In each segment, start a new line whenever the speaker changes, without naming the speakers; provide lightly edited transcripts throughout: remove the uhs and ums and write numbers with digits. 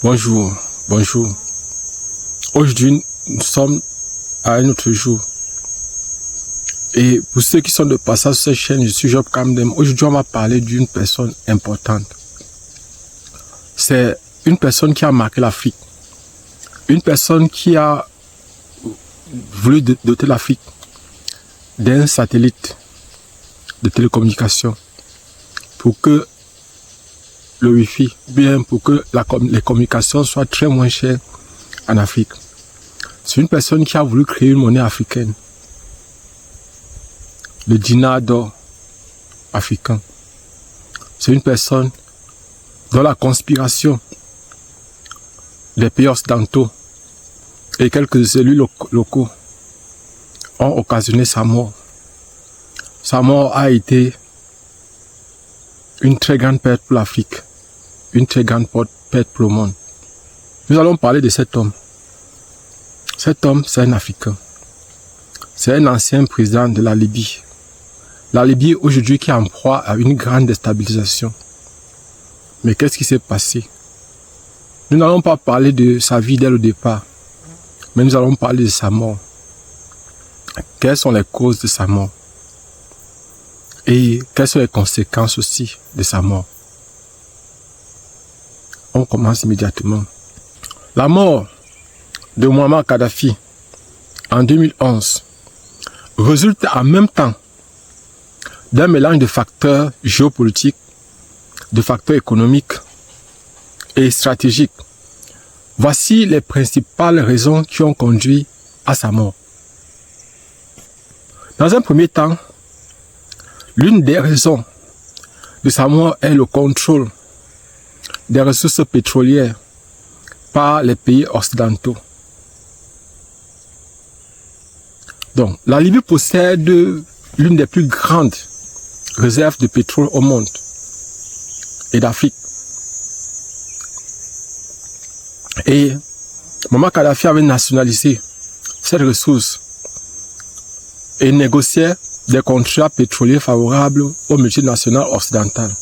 Bonjour, bonjour. Aujourd'hui, nous sommes à un autre jour. Et pour ceux qui sont de passage sur cette chaîne, je suis Job Kamdem. Aujourd'hui, on va parler d'une personne importante. C'est une personne qui a marqué l'Afrique. Une personne qui a voulu doter l'Afrique d'un satellite de télécommunication pour que le Wi-Fi, bien pour que les communications soient très moins chères en Afrique. C'est une personne qui a voulu créer une monnaie africaine, le dinar d'or africain. C'est une personne dont la conspiration des pays occidentaux et quelques élus locaux ont occasionné sa mort. Sa mort a été une très grande perte pour l'Afrique, une très grande perte pour le monde. Nous allons parler de cet homme. Cet homme, c'est un Africain. C'est un ancien président de la Libye. La Libye aujourd'hui qui est en proie à une grande déstabilisation. Mais qu'est-ce qui s'est passé? Nous n'allons pas parler de sa vie dès le départ, mais nous allons parler de sa mort. Quelles sont les causes de sa mort? Et quelles sont les conséquences aussi de sa mort? On commence immédiatement. La mort de Muammar Kadhafi en 2011 résulte en même temps d'un mélange de facteurs géopolitiques, de facteurs économiques et stratégiques. Voici les principales raisons qui ont conduit à sa mort. Dans un premier temps, l'une des raisons de sa mort est le contrôle des ressources pétrolières par les pays occidentaux. Donc, la Libye possède l'une des plus grandes réserves de pétrole au monde et d'Afrique. Et Muammar Kadhafi avait nationalisé cette ressource et négociait des contrats pétroliers favorables aux multinationales occidentales.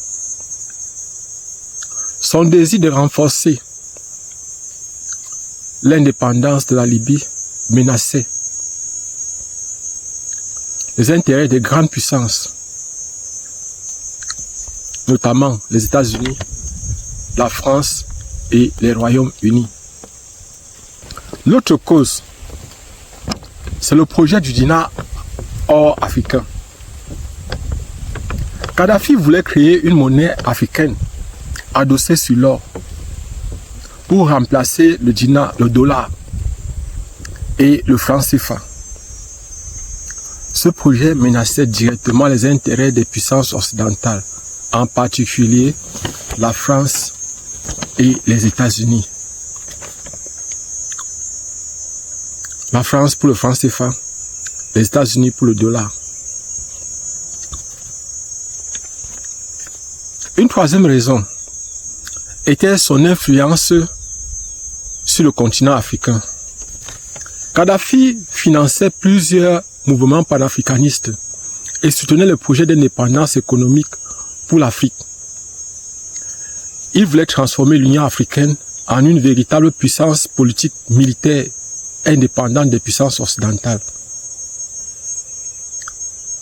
Son désir de renforcer l'indépendance de la Libye menaçait les intérêts des grandes puissances, notamment les États-Unis, la France et les Royaumes-Unis. L'autre cause, c'est le projet du dinar or africain. Kadhafi voulait créer une monnaie africaine adossée sur l'or pour remplacer le dinar, le dollar et le franc CFA. Ce projet menaçait directement les intérêts des puissances occidentales, en particulier la France et les États-Unis. La France pour le franc CFA, les États-Unis pour le dollar. Une troisième raison était son influence sur le continent africain. Kadhafi finançait plusieurs mouvements panafricanistes et soutenait le projet d'indépendance économique pour l'Afrique. Il voulait transformer l'Union africaine en une véritable puissance politique militaire indépendante des puissances occidentales.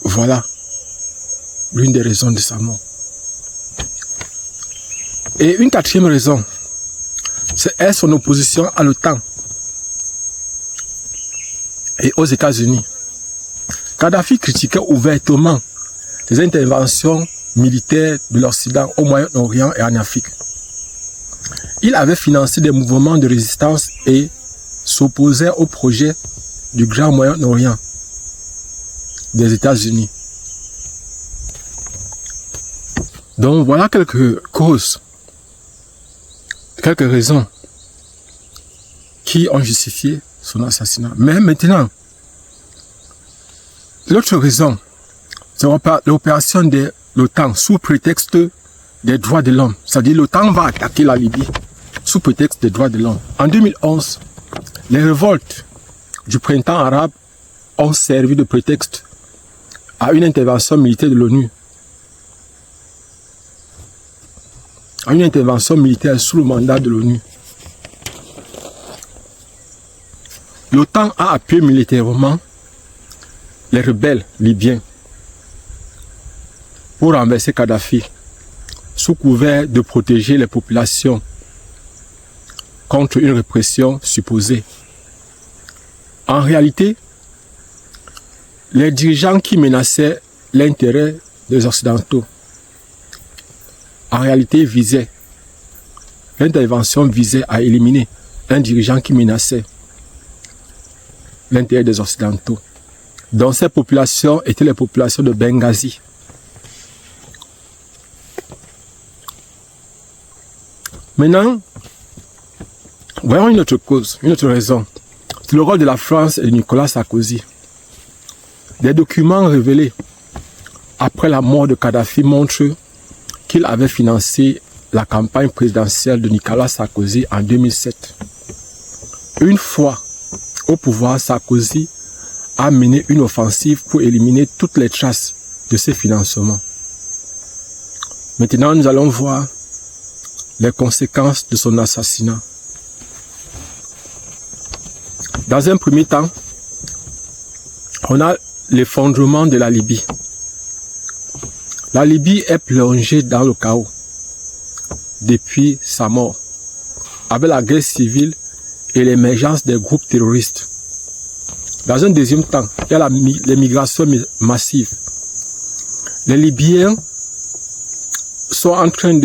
Voilà l'une des raisons de sa mort. Et une quatrième raison, c'est son opposition à l'OTAN et aux États-Unis. Kadhafi critiquait ouvertement les interventions militaires de l'Occident au Moyen-Orient et en Afrique. Il avait financé des mouvements de résistance et s'opposait au projet du Grand Moyen-Orient des États-Unis. Donc voilà quelques causes, quelques raisons qui ont justifié son assassinat. Mais maintenant, l'autre raison, c'est l'opération de l'OTAN sous prétexte des droits de l'homme. C'est-à-dire l'OTAN va attaquer la Libye sous prétexte des droits de l'homme. En 2011, les révoltes du printemps arabe ont servi de prétexte à une intervention militaire de l'ONU. À une intervention militaire sous le mandat de l'ONU. l'OTAN a appuyé militairement les rebelles libyens pour renverser Kadhafi, sous couvert de protéger les populations contre une répression supposée. En réalité, les dirigeants qui menaçaient l'intérêt des Occidentaux, en réalité l'intervention visait à éliminer un dirigeant qui menaçait l'intérêt des Occidentaux. Donc ces populations étaient les populations de Benghazi. Maintenant, voyons une autre cause, une autre raison. C'est le rôle de la France et de Nicolas Sarkozy. Des documents révélés après la mort de Kadhafi montrent qu'il avait financé la campagne présidentielle de Nicolas Sarkozy en 2007. Une fois au pouvoir, Sarkozy a mené une offensive pour éliminer toutes les traces de ces financements. Maintenant, nous allons voir les conséquences de son assassinat. Dans un premier temps, on a l'effondrement de la Libye. La Libye est plongée dans le chaos depuis sa mort, avec la guerre civile et l'émergence des groupes terroristes. Dans un deuxième temps, il y a les migrations massives. Les Libyens sont en train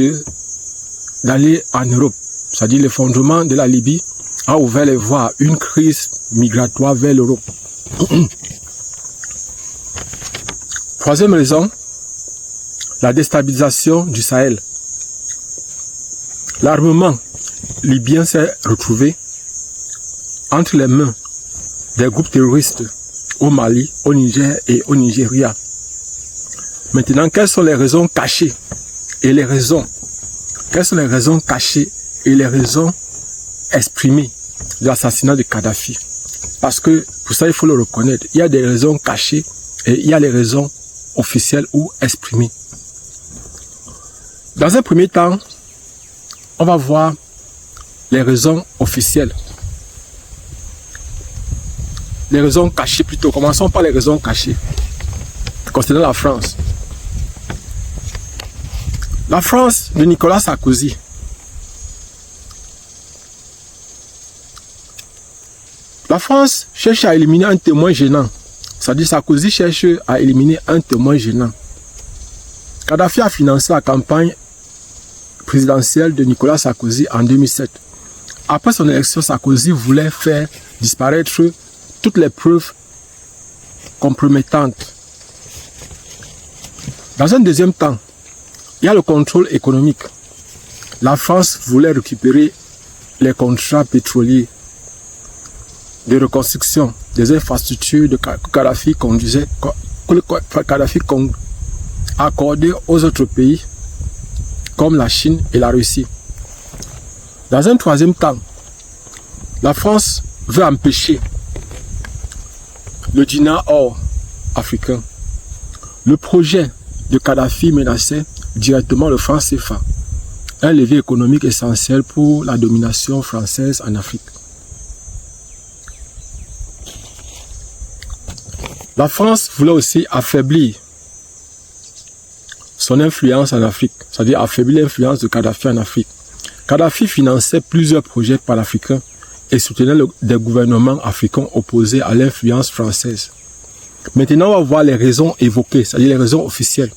d'aller en Europe, c'est-à-dire l'effondrement de la Libye a ouvert les voies à une crise migratoire vers l'Europe. Troisième raison, la déstabilisation du Sahel. L'armement libyen s'est retrouvé entre les mains des groupes terroristes au Mali, au Niger et au Nigeria. Maintenant, quelles sont les raisons cachées et les raisons exprimées de l'assassinat de Kadhafi? Parce que, pour ça, il faut le reconnaître, il y a des raisons cachées et il y a les raisons officielles ou exprimées. Dans un premier temps, on va voir les raisons officielles. Les raisons cachées plutôt. Commençons par les raisons cachées. Concernant la France. La France de Nicolas Sarkozy. La France cherche à éliminer un témoin gênant. C'est-à-dire Sarkozy cherche à éliminer un témoin gênant. Kadhafi a financé la campagne présidentielle de Nicolas Sarkozy en 2007. Après son élection, Sarkozy voulait faire disparaître toutes les preuves compromettantes. Dans un deuxième temps, il y a le contrôle économique. La France voulait récupérer les contrats pétroliers de reconstruction des infrastructures que Kadhafi accordées aux autres pays comme la Chine et la Russie. Dans un troisième temps, la France veut empêcher le dinar or africain. Le projet de Kadhafi menaçait directement le franc CFA, un levier économique essentiel pour la domination française en Afrique. La France voulait aussi affaiblir son influence en Afrique, c'est-à-dire affaiblir l'influence de Kadhafi en Afrique. Kadhafi finançait plusieurs projets panafricains et soutenait des gouvernements africains opposés à l'influence française. Maintenant, on va voir les raisons évoquées, c'est-à-dire les raisons officielles.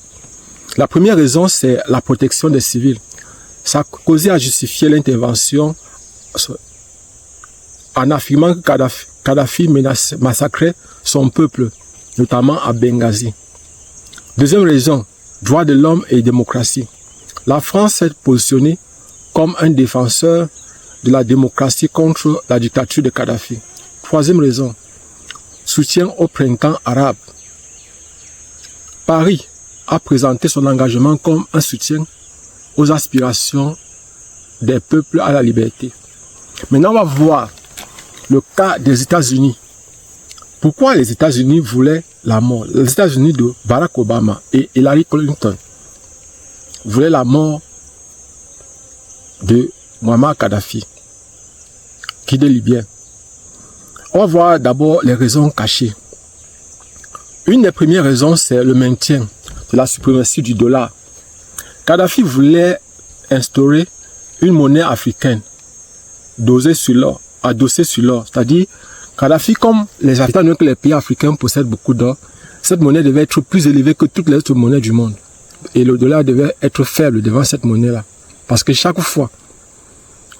La première raison, c'est la protection des civils. Sarkozy a justifié l'intervention en affirmant que Kadhafi massacrait son peuple, notamment à Benghazi. Deuxième raison, droits de l'homme et démocratie. La France s'est positionnée comme un défenseur de la démocratie contre la dictature de Kadhafi. Troisième raison, soutien au printemps arabe. Paris a présenté son engagement comme un soutien aux aspirations des peuples à la liberté. Maintenant, on va voir le cas des États-Unis. Pourquoi les États-Unis voulaient la mort? Les États-Unis de Barack Obama et Hillary Clinton voulaient la mort de Muammar Kadhafi, qui est libyen. On va voir d'abord les raisons cachées. Une des premières raisons, c'est le maintien de la suprématie du dollar. Kadhafi voulait instaurer une monnaie africaine adossée sur l'or. C'est-à-dire, Kadhafi, comme les Africains, que les pays africains possèdent beaucoup d'or, cette monnaie devait être plus élevée que toutes les autres monnaies du monde. Et le dollar devait être faible devant cette monnaie-là. Parce que chaque fois,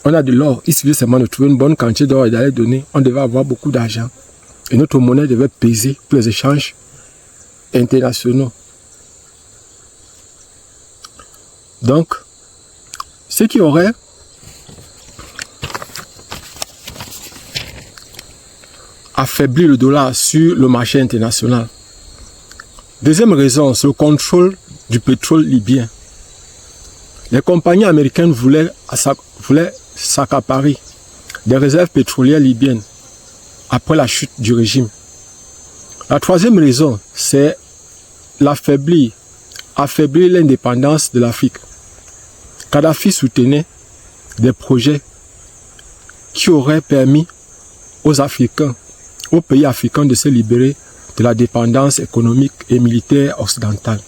on a de l'or, il suffit seulement de trouver une bonne quantité d'or et d'aller donner, on devait avoir beaucoup d'argent. Et notre monnaie devait peser pour les échanges internationaux. Donc, ce qui aurait affaibli le dollar sur le marché international. Deuxième raison, c'est le contrôle du pétrole libyen. Les compagnies américaines voulaient s'accaparer des réserves pétrolières libyennes après la chute du régime. La troisième raison, c'est affaiblir l'indépendance de l'Afrique. Kadhafi soutenait des projets qui auraient permis aux Africains, aux pays africains de se libérer de la dépendance économique et militaire occidentale.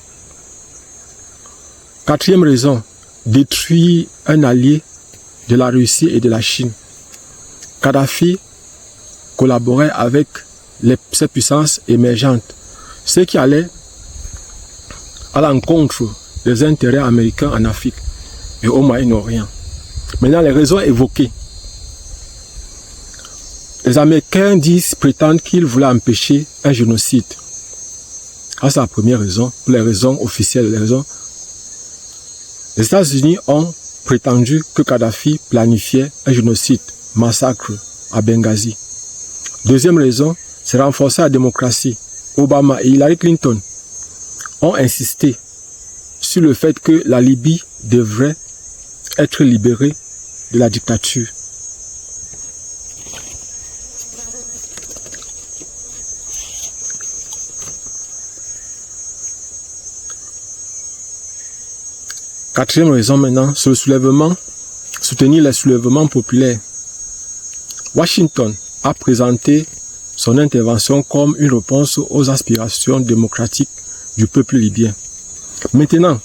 Quatrième raison, détruire un allié de la Russie et de la Chine. Kadhafi collaborait avec ces puissances émergentes, ce qui allait à l'encontre des intérêts américains en Afrique et au Moyen-Orient. Maintenant, les raisons évoquées. Les Américains prétendent qu'ils voulaient empêcher un génocide. C'est la première raison, pour les raisons officielles. Les États-Unis ont prétendu que Kadhafi planifiait un génocide, massacre à Benghazi. Deuxième raison, c'est renforcer la démocratie. Obama et Hillary Clinton ont insisté sur le fait que la Libye devrait être libérée de la dictature. Quatrième raison maintenant, c'est le soulèvement, soutenir les soulèvements populaires. Washington a présenté son intervention comme une réponse aux aspirations démocratiques du peuple libyen. Maintenant,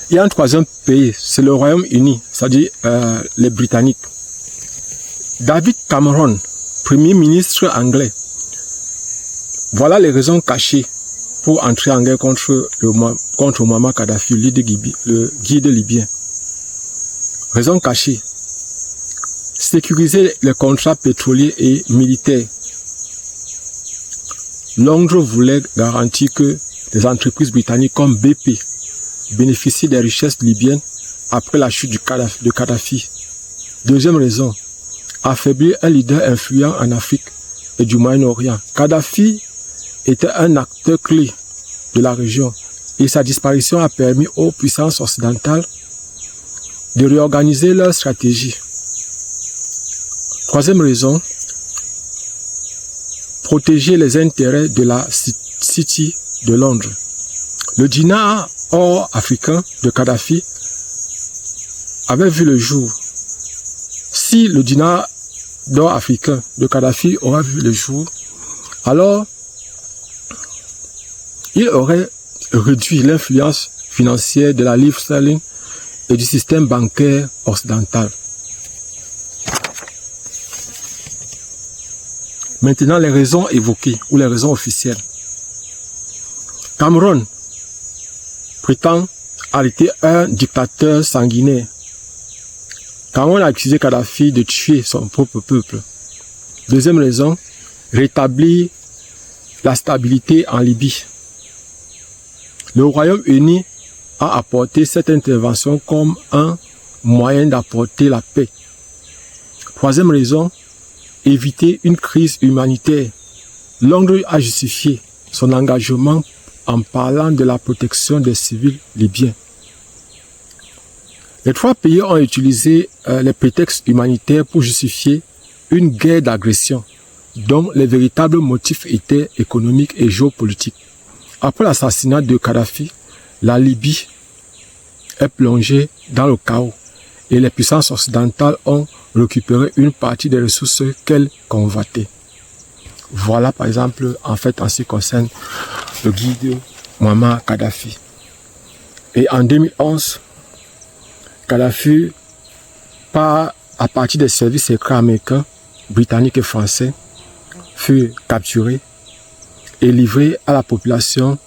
il y a un troisième pays, c'est le Royaume-Uni, c'est-à-dire les Britanniques. David Cameron, Premier ministre anglais, voilà les raisons cachées pour entrer en guerre contre Muammar Kadhafi, le guide libyen. Raison cachée. Sécuriser les contrats pétroliers et militaires. Londres voulait garantir que les entreprises britanniques comme BP bénéficient des richesses libyennes après la chute de Kadhafi. Deuxième raison. Affaiblir un leader influent en Afrique et du Moyen-Orient. Kadhafi était un acteur clé de la région et sa disparition a permis aux puissances occidentales de réorganiser leur stratégie. Troisième raison, protéger les intérêts de la City de Londres. Le dinar or africain de Kadhafi avait vu le jour. Si le dinar d'or africain de Kadhafi aurait vu le jour, alors il aurait réduit l'influence financière de la livre sterling et du système bancaire occidental. Maintenant, les raisons évoquées ou les raisons officielles. Cameron prétend arrêter un dictateur sanguinaire. Cameron a accusé Kadhafi de tuer son propre peuple. Deuxième raison, rétablir la stabilité en Libye. Le Royaume-Uni a apporté cette intervention comme un moyen d'apporter la paix. Troisième raison, éviter une crise humanitaire. Londres a justifié son engagement en parlant de la protection des civils libyens. Les trois pays ont utilisé les prétextes humanitaires pour justifier une guerre d'agression, dont les véritables motifs étaient économiques et géopolitiques. Après l'assassinat de Kadhafi, la Libye est plongée dans le chaos et les puissances occidentales ont récupéré une partie des ressources qu'elles convoitaient. Voilà par exemple, en fait, en ce qui concerne le guide Muammar Kadhafi. Et en 2011, Kadhafi, à partir des services secrets américains, britanniques et français, fut capturé et livré à la population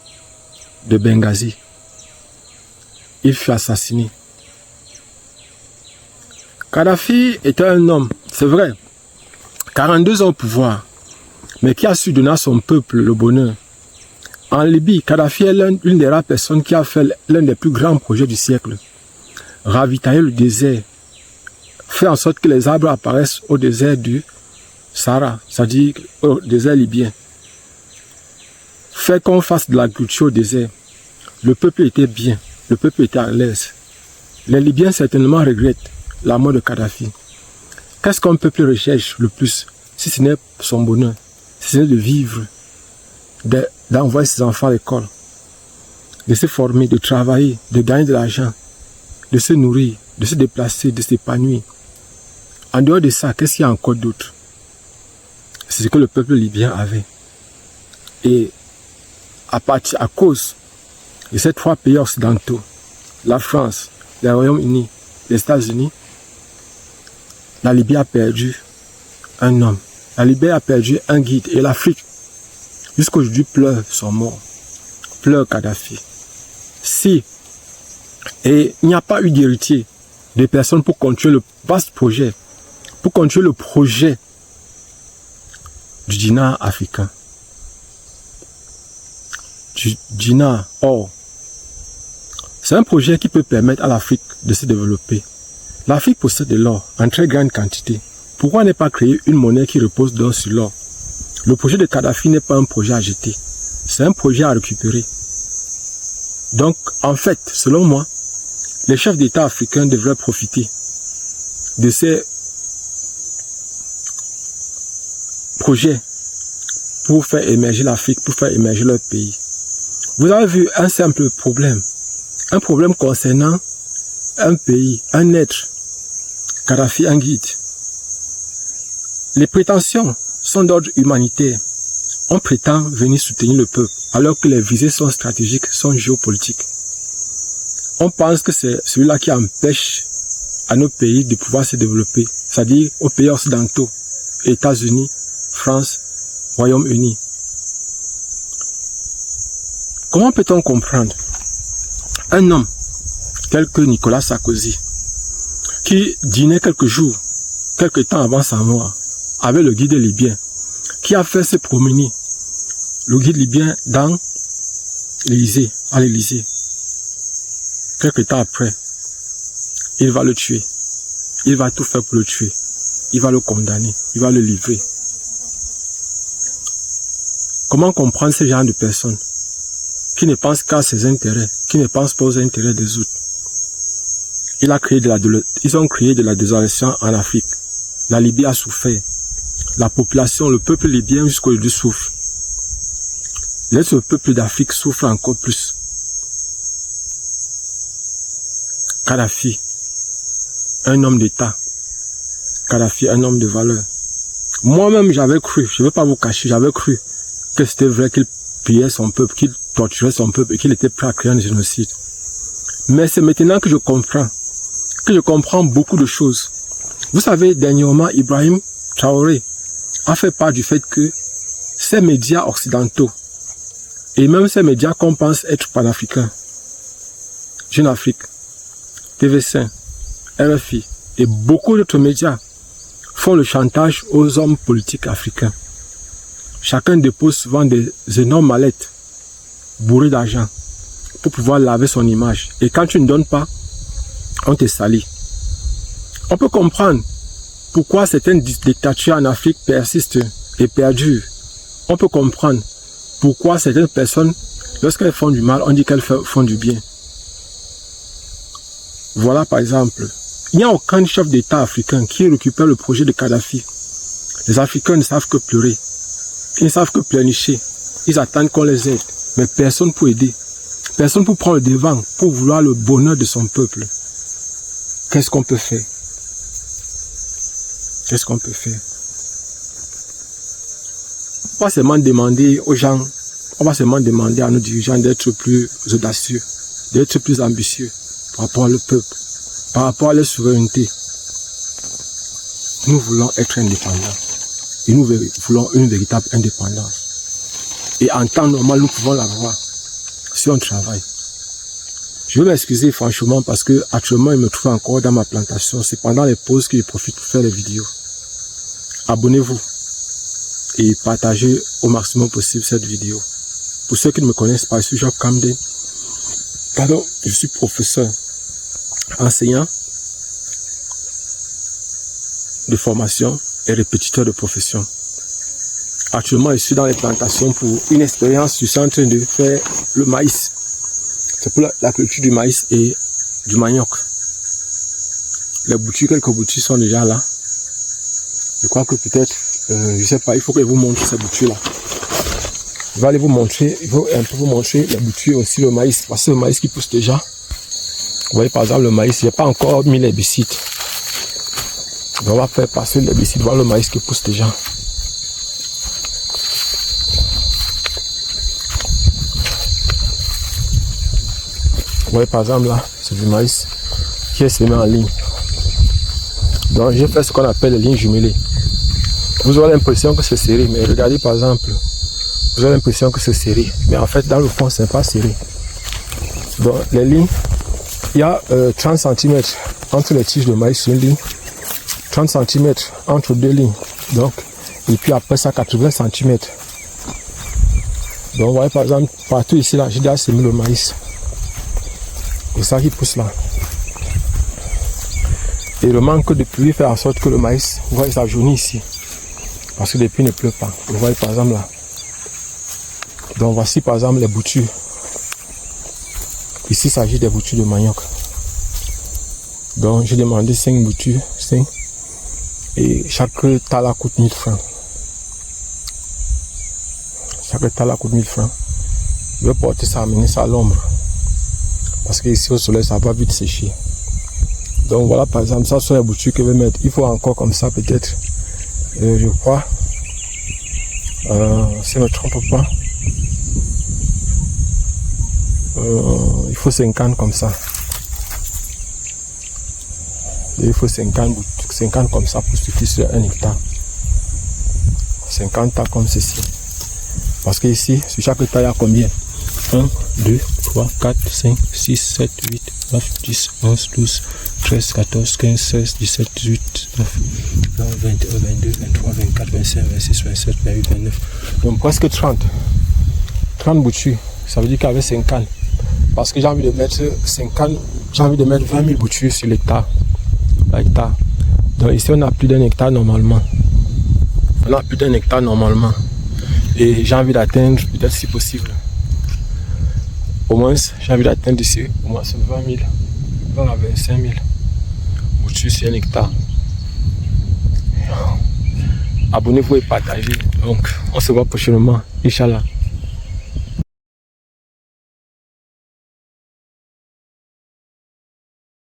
de Benghazi. Il fut assassiné. Kadhafi était un homme, c'est vrai, 42 ans au pouvoir, mais qui a su donner à son peuple le bonheur. En Libye, Kadhafi est l'une des rares personnes qui a fait l'un des plus grands projets du siècle. Ravitailler le désert, faire en sorte que les arbres apparaissent au désert du Sahara, c'est-à-dire au désert libyen. Faire qu'on fasse de l'agriculture au désert. Le peuple était bien, le peuple était à l'aise. Les Libyens certainement regrettent la mort de Kadhafi. Qu'est-ce qu'un peuple recherche le plus, si ce n'est son bonheur, si ce n'est de vivre, d'envoyer ses enfants à l'école, de se former, de travailler, de gagner de l'argent, de se nourrir, de se déplacer, de s'épanouir. En dehors de ça, qu'est-ce qu'il y a encore d'autre? C'est ce que le peuple libyen avait. Et à cause de ces trois pays occidentaux, la France, le Royaume-Uni, les États-Unis, la Libye a perdu un homme. La Libye a perdu un guide. Et l'Afrique, jusqu'aujourd'hui, pleure son mort. Pleure Kadhafi. Et il n'y a pas eu d'héritier, de personnes pour continuer le vaste projet, pour continuer le projet du dinar africain. Du dinar or. C'est un projet qui peut permettre à l'Afrique de se développer. L'Afrique possède de l'or en très grande quantité. Pourquoi ne pas créer une monnaie qui repose d'or sur l'or? Le projet de Kadhafi n'est pas un projet à jeter. C'est un projet à récupérer. Donc, en fait, selon moi, les chefs d'État africains devraient profiter de ces projets pour faire émerger l'Afrique, pour faire émerger leur pays. Vous avez vu un simple problème. Un problème concernant un pays, un être. Kadhafi, un guide. Les prétentions sont d'ordre humanitaire. On prétend venir soutenir le peuple, alors que les visées sont stratégiques, sont géopolitiques. On pense que c'est celui-là qui empêche à nos pays de pouvoir se développer, c'est-à-dire aux pays occidentaux, États-Unis, France, Royaume-Uni. Comment peut-on comprendre un homme tel que Nicolas Sarkozy, qui dînait quelques temps avant sa mort, avec le guide libyen, qui a fait se promener le guide libyen dans l'Élysée, à l'Élysée. Quelques temps après, il va le tuer. Il va tout faire pour le tuer. Il va le condamner. Il va le livrer. Comment comprendre ce genre de personnes qui ne pensent qu'à ses intérêts, qui ne pensent pas aux intérêts des autres? Ils ont créé de la désolation en Afrique. La Libye a souffert. La population, le peuple libyen jusqu'aujourd'hui souffre. Laisse le peuple d'Afrique souffre encore plus. Kadhafi, un homme d'État. Kadhafi, un homme de valeur. Moi-même, j'avais cru, je ne vais pas vous cacher, j'avais cru que c'était vrai qu'il pillait son peuple, qu'il torturait son peuple et qu'il était prêt à créer un génocide. Mais c'est maintenant que je comprends beaucoup de choses. Vous savez, dernièrement, Ibrahim Traoré a fait part du fait que ces médias occidentaux, et même ces médias qu'on pense être panafricains, Jeune Afrique, TV5, RFI et beaucoup d'autres médias font le chantage aux hommes politiques africains. Chacun dépose souvent des énormes mallettes bourrées d'argent pour pouvoir laver son image. Et quand tu ne donnes pas, on te salit. On peut comprendre pourquoi certaines dictatures en Afrique persistent et perdurent. On peut comprendre pourquoi certaines personnes, lorsqu'elles font du mal, on dit qu'elles font du bien. Voilà par exemple, il n'y a aucun chef d'État africain qui récupère le projet de Kadhafi. Les Africains ne savent que pleurer. Ils ne savent que pleurnicher. Ils attendent qu'on les aide. Mais personne pour aider. Personne pour prendre le devant, pour vouloir le bonheur de son peuple. Qu'est-ce qu'on peut faire? Qu'est-ce qu'on peut faire? va seulement demander aux gens, on va seulement demander à nos dirigeants d'être plus audacieux, d'être plus ambitieux par rapport au peuple, par rapport à la souveraineté. Nous voulons être indépendants et nous voulons une véritable indépendance. Et en temps normal, nous pouvons l'avoir si on travaille. Je veux m'excuser franchement parce que actuellement, il me trouve encore dans ma plantation. C'est pendant les pauses que je profite pour faire les vidéos. Abonnez-vous et partagez au maximum possible cette vidéo. Pour ceux qui ne me connaissent pas, je suis Jacques Camden. Pardon, je suis professeur, enseignant de formation et répétiteur de profession. Actuellement, je suis dans les plantations pour une expérience. Je suis en train de faire le maïs. C'est pour la culture du maïs et du manioc. Les boutures, quelques boutures sont déjà là. Je crois que peut-être, je sais pas, il faut que je vous montre ces boutures-là. Je vais aller vous montrer, il faut un peu vous montrer les boutures aussi, le maïs. Parce que le maïs qui pousse déjà. Vous voyez par exemple le maïs, je n'ai pas encore mis l'herbicide. On va faire passer l'herbicide, voir le maïs qui pousse déjà. Vous voyez par exemple là, c'est du maïs qui est semé en ligne. Donc j'ai fait ce qu'on appelle les lignes jumelées. Vous aurez l'impression que c'est serré, mais regardez par exemple, vous aurez l'impression que c'est serré, mais en fait dans le fond c'est pas serré. Donc les lignes, il y a 30 cm entre les tiges de maïs sur une ligne, 30 cm entre deux lignes, donc, et puis après ça 80 cm. Donc vous voyez par exemple, partout ici là, j'ai déjà semé le maïs. C'est ça qui pousse là. Et le manque de pluie fait en sorte que le maïs, vous voyez, ça jaunit ici. Parce que les pluies ne pleuvent pas. Vous voyez par exemple là. Donc voici par exemple les boutures. Ici il s'agit des boutures de manioc. Donc j'ai demandé 5 boutures, 5. Et chaque tala coûte 1000 francs. Chaque tala coûte 1000 francs. Je vais porter ça, amener ça à l'ombre. Parce que ici au soleil ça va vite sécher. Donc voilà par exemple, ça sont les boutures que je vais mettre. Il faut encore comme ça peut-être. Je crois. Si je ne me trompe pas. Il faut 50 comme ça. Et il faut 50 comme ça pour suffire sur 1 hectare. 50 tas comme ceci. Parce que ici, sur chaque hectare, il y a combien? 1, 2, 3, 4, 5, 6, 7, 8, 9, 10, 11, 12, 13, 14, 15, 16, 17, 18, 19, 20, 21, 22, 23, 24, 25, 26, 27, 28, 29. Donc presque 30. 30 boutures. Ça veut dire qu'avec 50. Parce que j'ai envie de mettre 50, j'ai envie de mettre 20 000 boutures sur l'hectare. Donc ici on a plus d'un hectare normalement. On a plus d'un hectare normalement. Et j'ai envie d'atteindre, peut-être si possible, au moins j'ai envie d'atteindre ici au moins 20 000, 20 à 25 000 boutures sur un hectare. Abonnez-vous et partagez. Donc on se voit prochainement, Inch'Allah.